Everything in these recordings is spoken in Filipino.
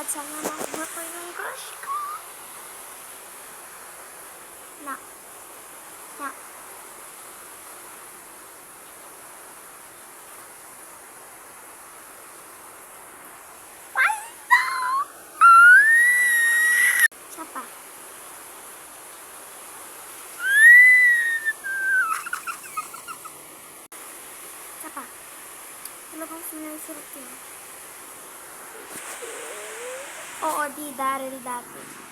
At sana makuha ko yung crush ko. Na. Siya pa. Talagang sinusurot yun. Oo, di Daryl dati.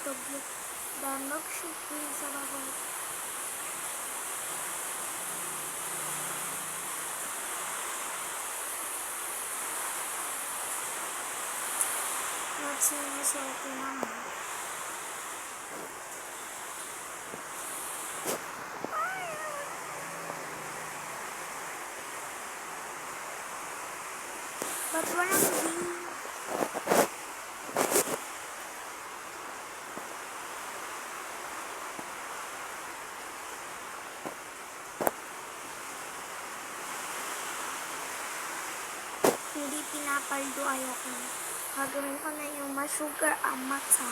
Tagyat. Damag shooting sa bawal. Sinusurot yun naman. Ba't walang din? Hindi pinapaldo, ayoko. Gagawin ko na yung masugar ang mata.